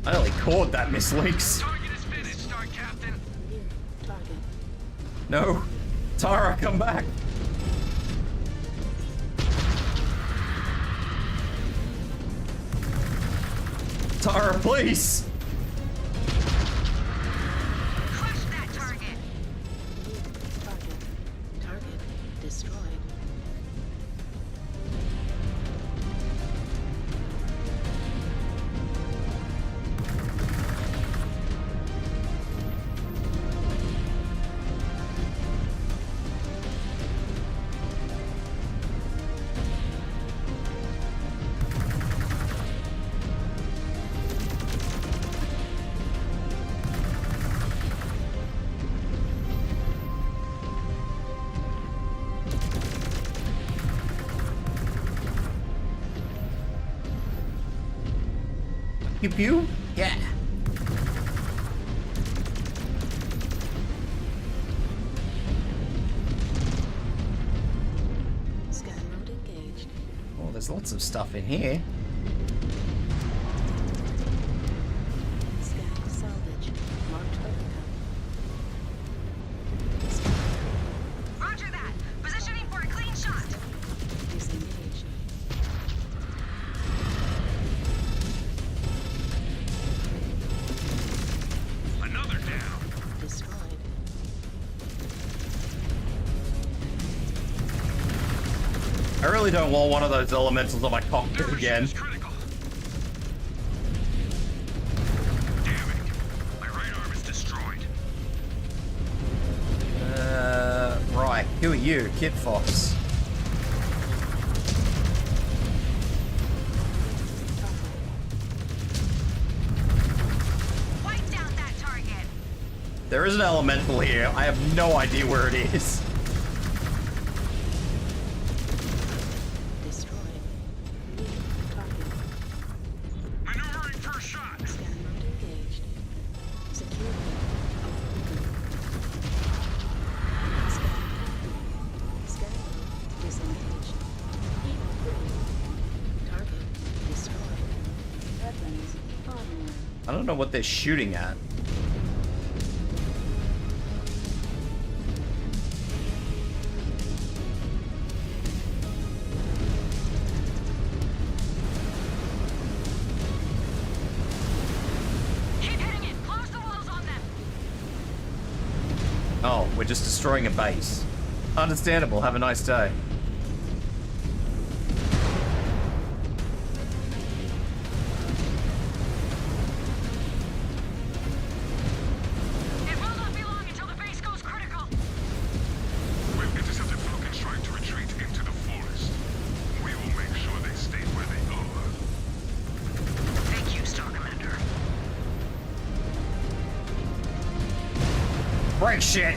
I only caught that, Miss Links. Target is finished, Star Captain. Target. No. Tara, come back. Tara, please. Crush that target. Target. Target destroyed. Pew pew? Yeah. Scan mode engaged. Oh, there's lots of stuff in here. Scan salvage. Marked overcome. Roger that. Positioning for a clean shot. Disengaged. Another down. Destroyed. I really don't want one of those elementals on my cockpit again. Critical. Damn it. My right arm is destroyed. Right. Who are you? Kid Fox. Wipe down that target. There is an elemental here. I have no idea where it is. Destroyed. Target. Maneuvering first shot. Scan mode engaged. Security. Scan mode disengaged. Target destroyed. Weapons online. I don't know what they're shooting at. Keep hitting it. Close the walls on them. Oh, we're just destroying a base. Understandable. Have a nice day. It will not be long until the base goes critical. We've intercepted Falcons trying to retreat into the forest. We will make sure they stay where they are. Thank you, Star Commander. Break shit.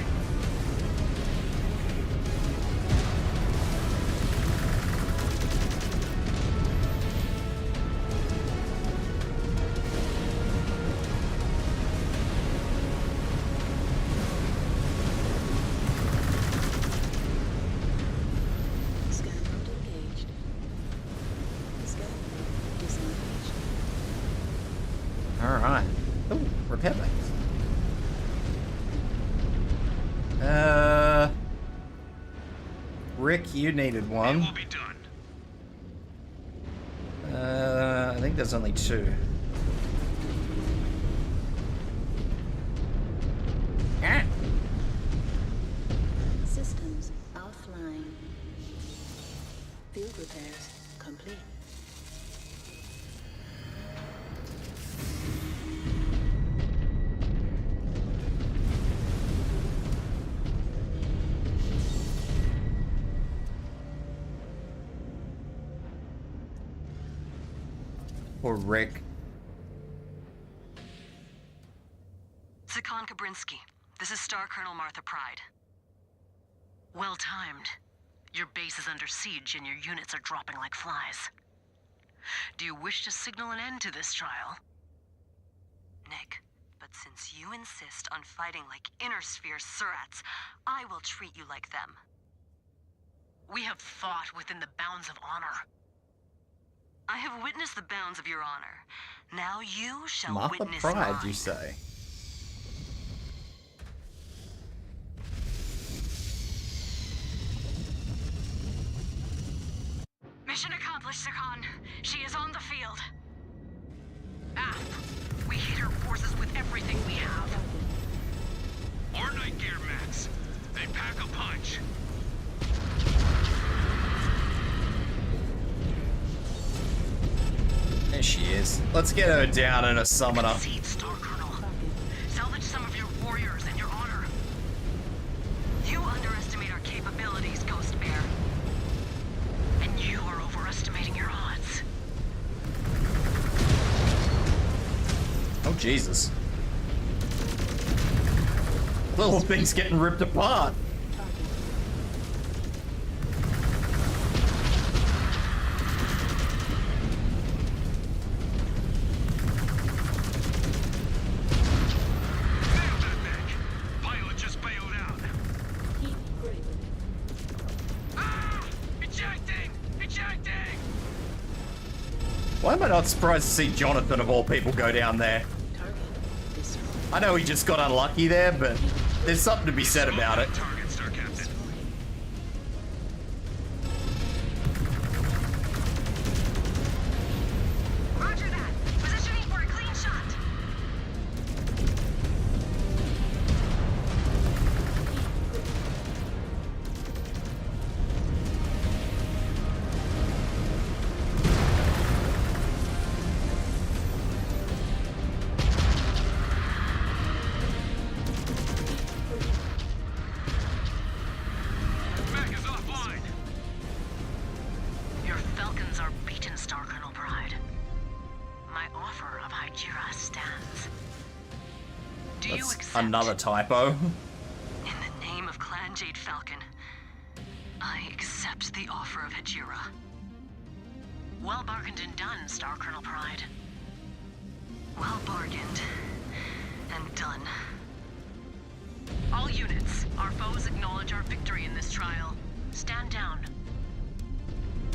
Scan mode engaged. Scan mode disengaged. All right. Oh, repair base. Rick, you needed one. It will be done. I think think there's only 2. Ah. Systems offline. Field repairs complete. Or Rick. Cikan Kabrinsky, this is Star Colonel Martha Pride. Well timed. Your base is under siege and your units are dropping like flies. Do you wish to signal an end to this trial? Nick, but since you insist on fighting like Inner Sphere Surats, I will treat you like them. We have fought within the bounds of honor. I have witnessed the bounds of your honor. Now you shall Martha witness Pride, mine. you say? Mission accomplished, Cikan. She is on the field. We hit her forces with everything we have. Our night gear mechs. They pack a punch. There she is. Let's get her down in a summoner. Concede, Star Colonel. Salvage some of your warriors and your honor. You underestimate our capabilities, Ghost Bear. And you are overestimating your odds. Oh, Jesus. Little thing's getting ripped apart. Pilot just bailed out. Ah! Ejecting! Ejecting! Why am I not surprised to see Jonathan, of all people, go down there? I know he just got unlucky there, but there's something to be said about it. Target, Star Captain. Roger that. Positioning for a clean shot. Mech is offline. Your Falcons are beaten, Star Colonel Pride. My offer of Hijira stands. Do you That's accept? another typo. In the name of Clan Jade Falcon, I accept the offer of Hijira. Well bargained and done, Star Colonel Pride. Well bargained and done. All units, our foes acknowledge our victory in this trial. Stand down.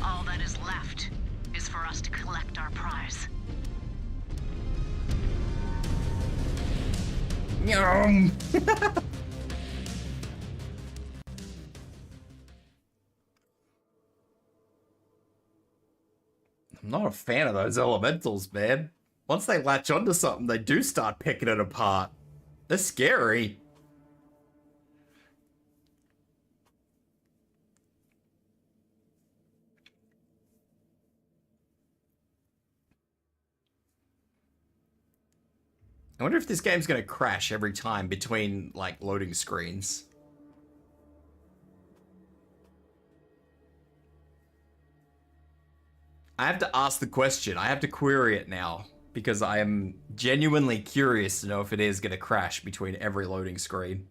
All that is left is for us to collect our prize. Yum. I'm not a fan of those elementals, man. Once they latch onto something, they do start picking it apart. They're scary. I wonder if this game's gonna crash every time between, like, loading screens. I have to ask the question. I have to query it now, because I am genuinely curious to know if it is gonna crash between every loading screen.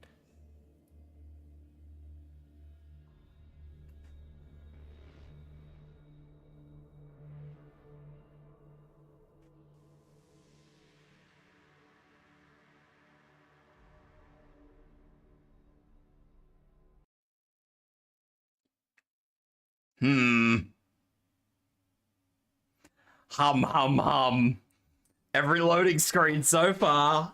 Hum, hum, hum. Every loading screen so far.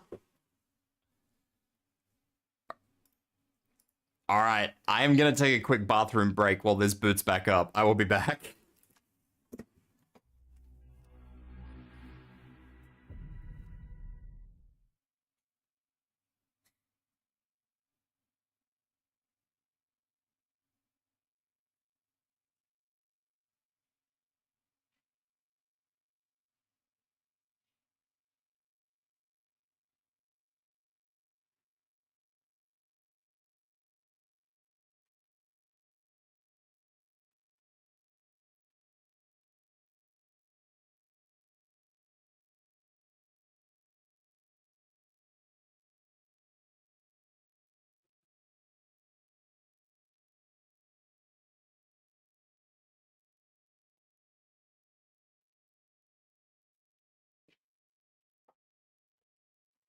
Alright, I am gonna take a quick bathroom break while this boots back up. I will be back.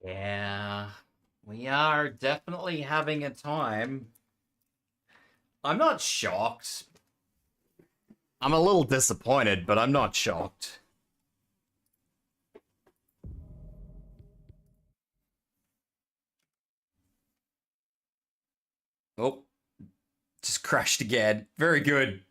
Yeah, we are definitely having a time. I'm not shocked. I'm a little disappointed, but I'm not shocked. Oh, just crashed again. Very good.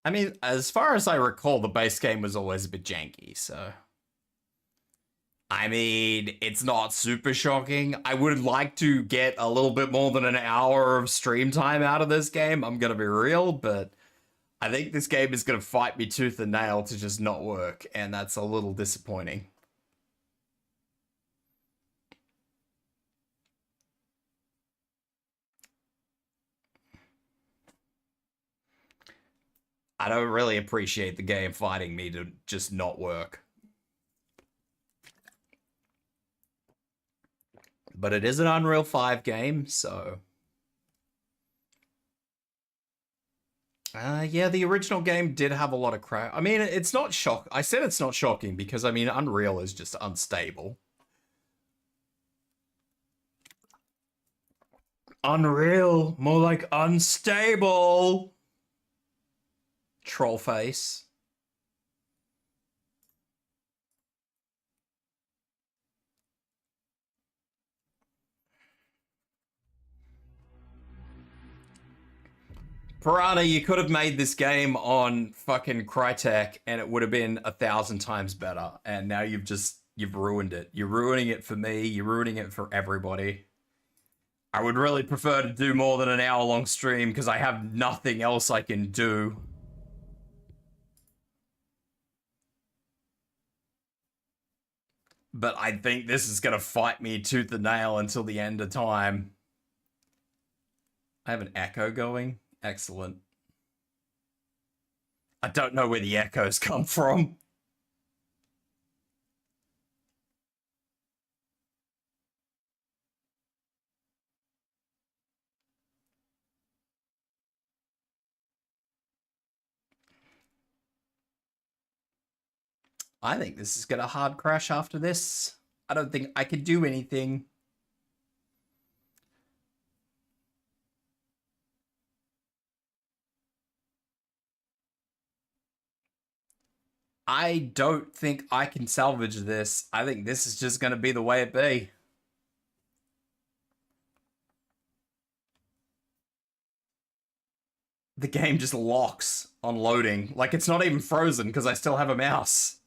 I mean, as far as I recall, the base game was always a bit janky, so... I mean, it's not super shocking. I would like to get a little bit more than an hour of stream time out of this game, I'm gonna be real, but I think this game is gonna fight me tooth and nail to just not work, and that's a little disappointing. I don't really appreciate the game fighting me to just not work. But it is an Unreal 5 game, so... yeah, the original game did have a lot of crap. I mean, it's not shock. I said it's not shocking because, I mean, Unreal is just unstable. Unreal, more like unstable. Troll face. Piranha, you could have made this game on fucking Crytek and it would have been 1,000 times better. And now you've ruined it. You're ruining it for me. You're ruining it for everybody. I would really prefer to do more than an hour-long stream because I have nothing else I can do. But I think this is going to fight me tooth and nail until the end of time. I have an echo going. Excellent. I don't know where the echoes come from. I think this is going to hard crash after this. I don't think I could do anything. I don't think I can salvage this. I think this is just going to be the way it be. The game just locks on loading. Like, it's not even frozen because I still have a mouse.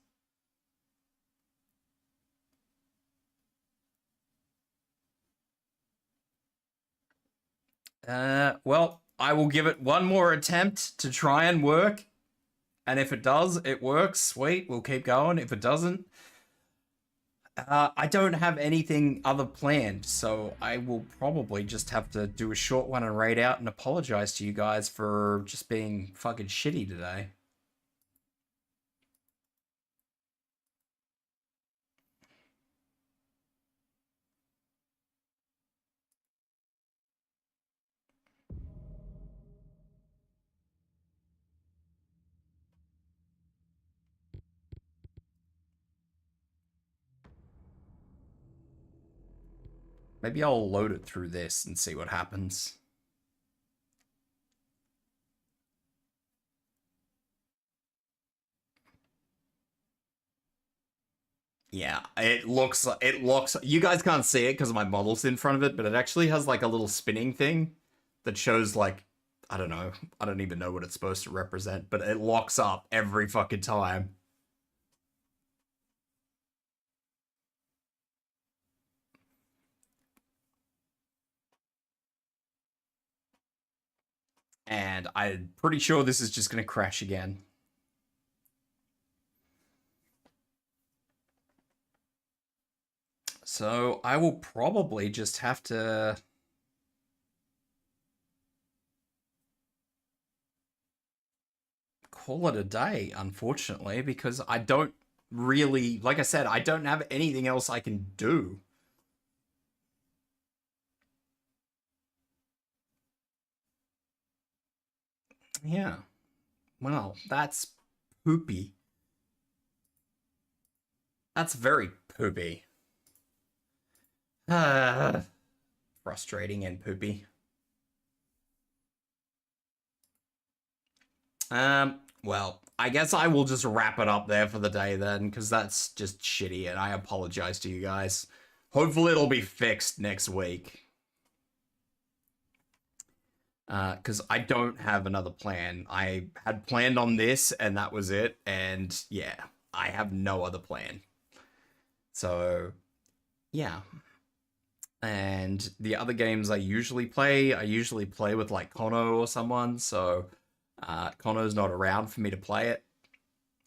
Well, I will give it one more attempt to try and work. And if it does, it works. Sweet, we'll keep going. If it doesn't, I don't have anything other planned, so I will probably just have to do a short one and raid out and apologize to you guys for just being fucking shitty today. Maybe I'll load it through this and see what happens. Yeah, it looks, you guys can't see it because my model's in front of it, but it actually has like a little spinning thing that shows like, I don't know, I don't even know what it's supposed to represent, but it locks up every fucking time. And I'm pretty sure this is just going to crash again. So I will probably just have to... call it a day, unfortunately, because I don't really... Like I said, I don't have anything else I can do. Yeah. Well, that's poopy. That's very poopy. Frustrating and poopy. Well, I guess I will just wrap it up there for the day then, because that's just shitty, and I apologize to you guys. Hopefully it'll be fixed next week. Because I don't have another plan. I had planned on this, and that was it, and yeah, I have no other plan. So, yeah. And the other games I usually play with, like, Kono or someone, so Kono's not around for me to play it.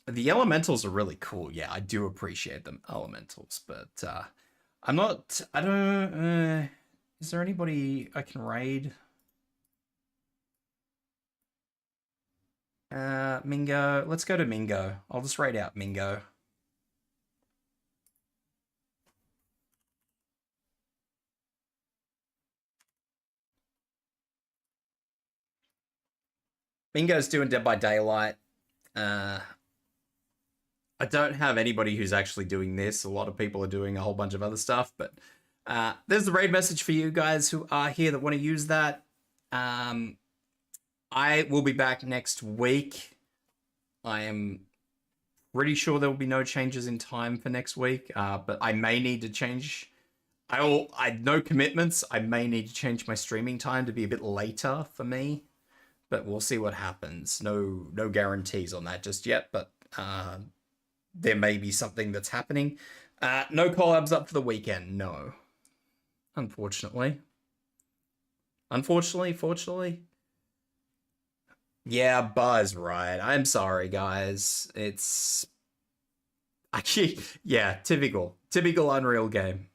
The elementals are really cool. Yeah, I do appreciate them, elementals, but is there anybody I can raid? Mingo. Let's go to Mingo. I'll just raid out Mingo. Mingo's doing Dead by Daylight. I don't have anybody who's actually doing this. A lot of people are doing a whole bunch of other stuff, but there's the raid message for you guys who are here that want to use that. I will be back next week. I am pretty sure there will be no changes in time for next week, but I may need to change. No commitments. I may need to change my streaming time to be a bit later for me, but we'll see what happens. No guarantees on that just yet, but there may be something that's happening. No collabs up for the weekend. No, unfortunately. Fortunately. Yeah, Buzz, right. I'm sorry, guys. It's... yeah, typical Unreal game.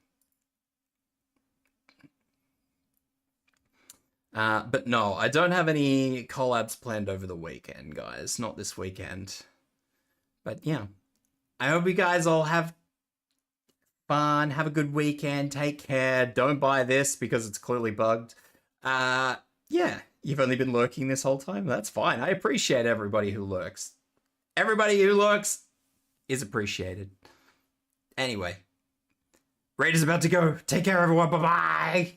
But no, I don't have any collabs planned over the weekend, guys. Not this weekend. But yeah, I hope you guys all have fun. Have a good weekend. Take care. Don't buy this because it's clearly bugged. Yeah, you've only been lurking this whole time? That's fine. I appreciate everybody who lurks. Everybody who lurks is appreciated. Anyway, Raid is about to go. Take care, everyone. Bye-bye.